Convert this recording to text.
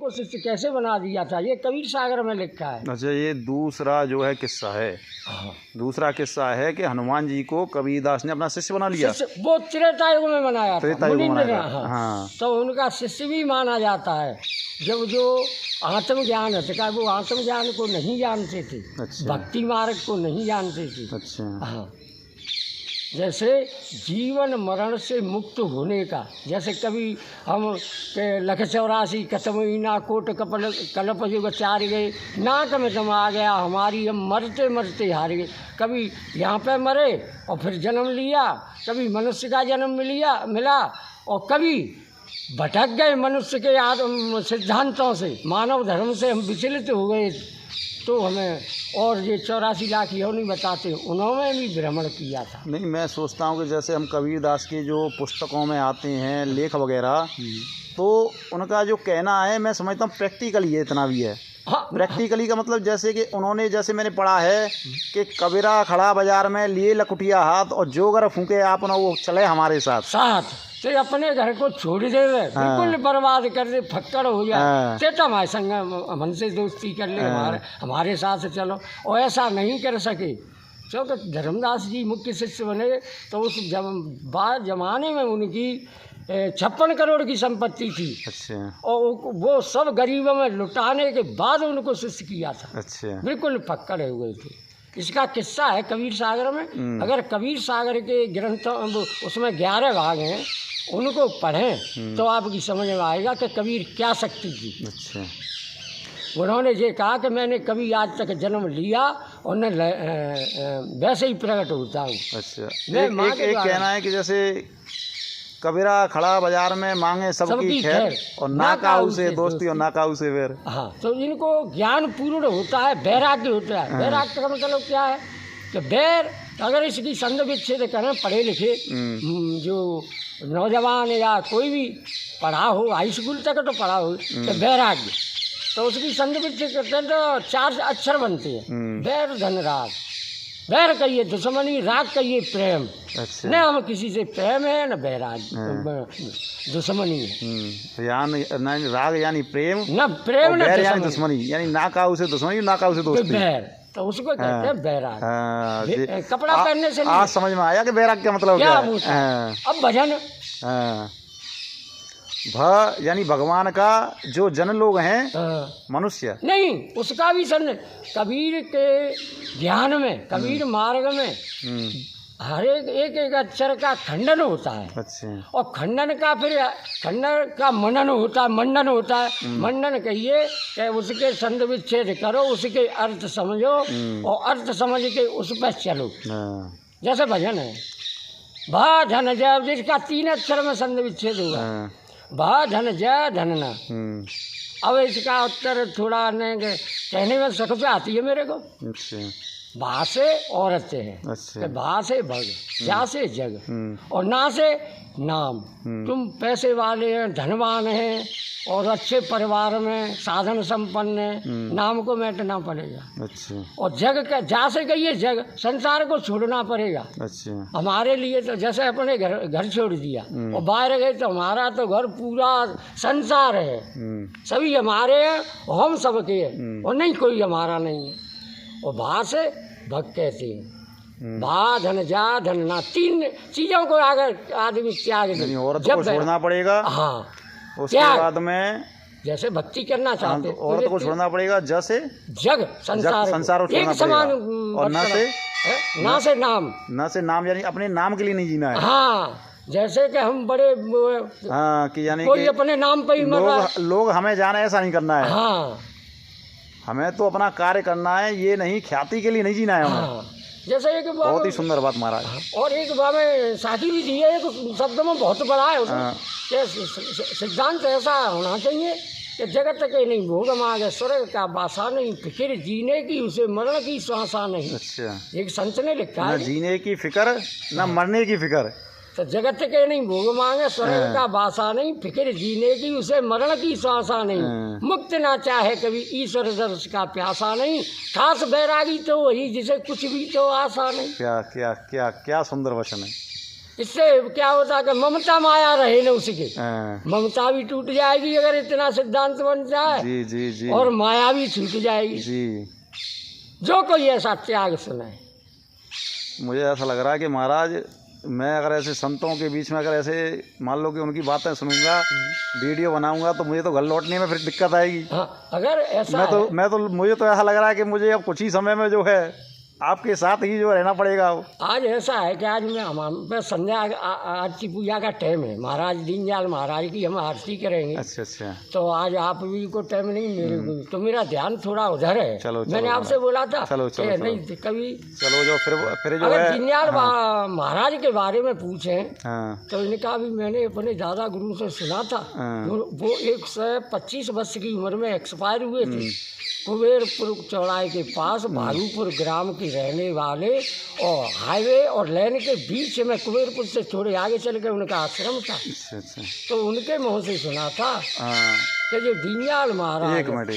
उनको शिष्य कैसे बना दिया था, ये कबीर सागर में लिखा है। अच्छा, ये दूसरा जो है किस्सा है। दूसरा किस्सा है कि हनुमान जी को कबीरदास ने अपना शिष्य बना लिया। वो त्रेता युग में बनाया था, त्रेता युग में मुनीन्द्र बनाया ने, था। हाँ। तो उनका शिष्य भी माना जाता है। जब जो आत्मज्ञान है, वो आत्मज्ञान को नहीं जानते थे। अच्छा। भक्ति मार्ग को नहीं जानते थे। अच्छा। हाँ, जैसे जीवन मरण से मुक्त होने का, जैसे कभी हम लख 84 कतमहीना कोट कपल कल्प युग चार गए, नाक में दम आ गया हमारी, हम मरते मरते हार गए। कभी यहाँ पे मरे और फिर जन्म लिया, कभी मनुष्य का जन्म मिला और कभी भटक गए मनुष्य के सिद्धांतों से, मानव धर्म से हम विचलित हो गए। तो हमें और ये 84 लाख योनि बताते, उन्होंने भी भ्रमण किया था। नहीं, मैं सोचता हूँ कि जैसे हम कबीरदास की जो पुस्तकों में आते हैं लेख वगैरह, तो उनका जो कहना है मैं समझता हूँ प्रैक्टिकली है, इतना भी है। हाँ, प्रैक्टिकली का मतलब जैसे कि उन्होंने, जैसे मैंने पढ़ा है कि कबीरा खड़ा बाजार में लिए लकुटिया हाथ, और जो अगर फूके आप ना वो चले हमारे साथ तो अपने घर को छोड़ दे, बिल्कुल बर्बाद कर दे, फक्कड़ हो जाए, चेता हमारे संग हमसे दोस्ती कर ले, हमारे साथ चलो। और ऐसा नहीं कर सके, क्योंकि धर्मदास जी मुख्य शिष्य बने तो उस जमाने में उनकी 56 करोड़ की संपत्ति थी। अच्छा। और वो सब गरीबों में लुटाने के बाद उनको शिष्य किया था। अच्छा। बिल्कुल फक्कड़ हो गए थे। इसका किस्सा है कबीर सागर में। अगर कबीर सागर के ग्रंथों, उसमें 11 भाग हैं, उनको पढ़ें तो आपकी समझ में आएगा कि कबीर क्या शक्ति थी। अच्छा। उन्होंने ये कहा कि मैंने कभी आज तक जन्म लिया और न वैसे ही प्रकट होता हूँ। अच्छा। एक कहना है कि जैसे कबीरा खड़ा बाजार में मांगे सबकी खैर, और ना काऊ से दोस्ती और ना काऊ से वैर। हाँ, तो इनको ज्ञान पूर्ण होता है, वैराग्य होता है। वैराग्य का मतलब क्या है कि वैर, अगर इसकी संग विच्छेद करें, पढ़े लिखे जो नौजवान या कोई भी पढ़ा हो, हाई स्कूल तक तो पढ़ा हो, तो वैराग्य, तो उसकी संग विच्छेद करते हैं तो 4 अक्षर बनते हैं, वैर धन राग। वैर कहिए दुश्मनी, राग कहिए प्रेम। अच्छा। न हम किसी से प्रेम है न वैराग, दुश्मनी है। यानी राग यानी प्रेम, न प्रेम न यानी दुश्मनी, यानी ना काऊ से दुश्मनी, ना काऊ से दोस्ती। वैर, तो उसको कहते हैं वैराग। कपड़ा पहनने से आज समझ में आया कि वैराग का मतलब क्या है। अब भजन यानी भगवान का जो जन लोग हैं, मनुष्य नहीं, उसका भी कबीर के ध्यान में, कबीर मार्ग में हर एक अक्षर का खंडन होता है। अच्छा। और खंडन का मनन होता है, मंडन होता है। मंडन कहिए कि उसके संग विच्छेद करो, उसके अर्थ समझो और अर्थ समझ के उस पर चलो। जैसे भजन है, भा धन जय, जिसका 3 अक्षर में संग विच्छेद हुआ, भा धन जय धनना। अब इसका उत्तर थोड़ा कहने में सकते आती है मेरे को। अच्छा। भा से औरत है। अच्छा। भा से भग, जा से जग, और ना से नाम। तुम पैसे वाले हैं, धनवान हैं और अच्छे परिवार में साधन संपन्न है, नाम को मिटना पड़ेगा। अच्छा। और जग का, जा से कहिए जग, संसार को छोड़ना पड़ेगा। अच्छा। हमारे लिए तो जैसे अपने घर छोड़ दिया और बाहर गए, तो हमारा तो घर पूरा संसार है, सभी हमारे हैं और हम सबके हैं, और नहीं कोई हमारा नहीं है। और भा से भग कहते हैं, भा धन जा धन ना, 3 चीजों को अगर आदमी त्याग दे, औरत को छोड़ना पड़ेगा। हाँ, उसके बाद में जैसे भक्ति करना चाहते हैं, औरत को छोड़ना पड़ेगा। जैसे जग संसार को एक समान, और ना से नाम, ना से नाम यानी अपने नाम के लिए नहीं जीना है। हाँ, जैसे कि हम बड़े कि यानी कोई अपने नाम पे ही लोग हमें जाने ऐसा नहीं करना है। हाँ, हमें तो अपना कार्य करना है, ये नहीं ख्याति के लिए नहीं जीना है हमें। हाँ, जैसे एक बहुत ही सुंदर बात महाराज। और एक बात में साथी भी दी है, एक शब्द में बहुत बड़ा है कि सिद्धांत ऐसा होना चाहिए कि जगत के नहीं भोग मांगे, स्वर्ग का बासा नहीं, फिक्र जीने की उसे मरण की श्वासा नहीं। अच्छा। एक संत ने लिखा है, जीने की फिक्र न मरने की फिक्र, तो जगत के नहीं भोग मांगे, स्वर्ग का बासा नहीं, फिक्र जीने की उसे मरण की श्वासा नहीं, मुक्त ना चाहे कभी ईश्वर दर्श का प्यासा नहीं, खास बैरागी तो वही जिसे कुछ भी तो आशा नहीं। क्या क्या क्या क्या सुंदर वचन है। इससे क्या होता है कि ममता माया रहे न उसके, ममता भी टूट जाएगी अगर इतना सिद्धांत बन जाए। जी जी जी। और माया भी छूट जाएगी जी। जो कोई ऐसा त्याग सुनाए। मुझे ऐसा लग रहा है कि महाराज मैं अगर ऐसे संतों के बीच में अगर ऐसे मान लो कि उनकी बातें सुनूंगा, वीडियो बनाऊंगा, तो मुझे तो घर लौटने में फिर दिक्कत आएगी। हाँ, अगर ऐसा मुझे तो ऐसा लग रहा है कि मुझे अब कुछ ही समय में जो है आपके साथ ही जो रहना पड़ेगा। आज ऐसा है कि आज मैं संध्या आरती पूजा का टाइम है, महाराज दीनदयाल महाराज की हम आरती करेंगे। अच्छा अच्छा। तो आज आप भी को टाइम नहीं, मेरे को तो मेरा ध्यान थोड़ा उधर है। चलो मैंने आपसे बोला था चलो नहीं कभी चलो जो फिर जो अगर दीनदयाल महाराज के बारे में पूछे तो इनका भी मैंने अपने दादा गुरु से सुना था। वो 125 वर्ष की उम्र में एक्सपायर हुए थे। कुबेरपुर चौराहे के पास भालूपुर ग्राम के रहने वाले और हाईवे और लेन के बीच में कुबेरपुर से थोड़े आगे चल के उनका आश्रम था। तो उनके मुँह से सुना था कि जो दीनदयाल महाराज। एक मिनट